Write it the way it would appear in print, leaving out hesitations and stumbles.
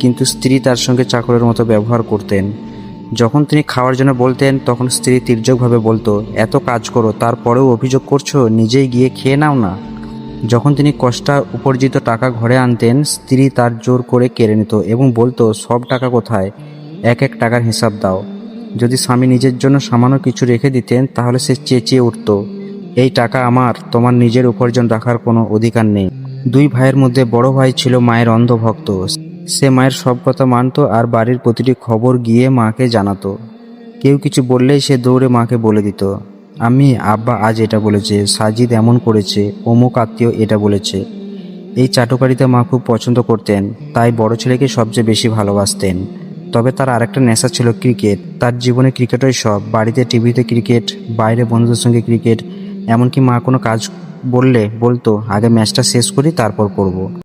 কিন্তু স্ত্রী তার সঙ্গে চাকরের মতো ব্যবহার করতেন। যখন তিনি খাওয়ার জন্য বলতেন তখন স্ত্রী তির্যকভাবে বলতো, এত কাজ করো তারপরেও অভিযোগ করছো, নিজেই গিয়ে খেয়ে নাও না। যখন তিনি কষ্টা উপার্জিত টাকা ঘরে আনতেন স্ত্রী তার জোর করে কেড়ে নিত এবং বলতো, সব টাকা কোথায়, এক এক টাকার হিসাব দাও। যদি স্বামী নিজের জন্য সামান্য কিছু রেখে দিতেন তাহলে সে চেঁচিয়ে উঠত, এই টাকা আমার, তোমার নিজের উপার্জন রাখার কোনো অধিকার নেই। দুই ভাইয়ের মধ্যে বড় ভাই ছিল মায়ের অন্ধভক্ত। সে মায়ের সব কথা মানত আর বাড়ির প্রতিটি খবর গিয়ে মাকে জানাতো। কেউ কিছু বললেই সে দৌড়ে মাকে বলে দিত, আব্বা আজ এটা বলেছে, সাজিদ এমন করেছে, অমুক আত্মীয় এটা বলেছে। এই চাটুকারিতা মা খুব পছন্দ করতেন, তাই বড় ছেলেকে সবচেয়ে বেশি ভালোবাসতেন। তবে তার আরেকটা নেশা ছিল ক্রিকেট। তার জীবনে ক্রিকেটই সব, বাড়িতে টিভিতে ক্রিকেট, বাইরে বন্ধুদের সঙ্গে ক্রিকেট। এমনকি মা কোনো কাজ বললে বলতো, আগে ম্যাচটা শেষ করি তারপর করব।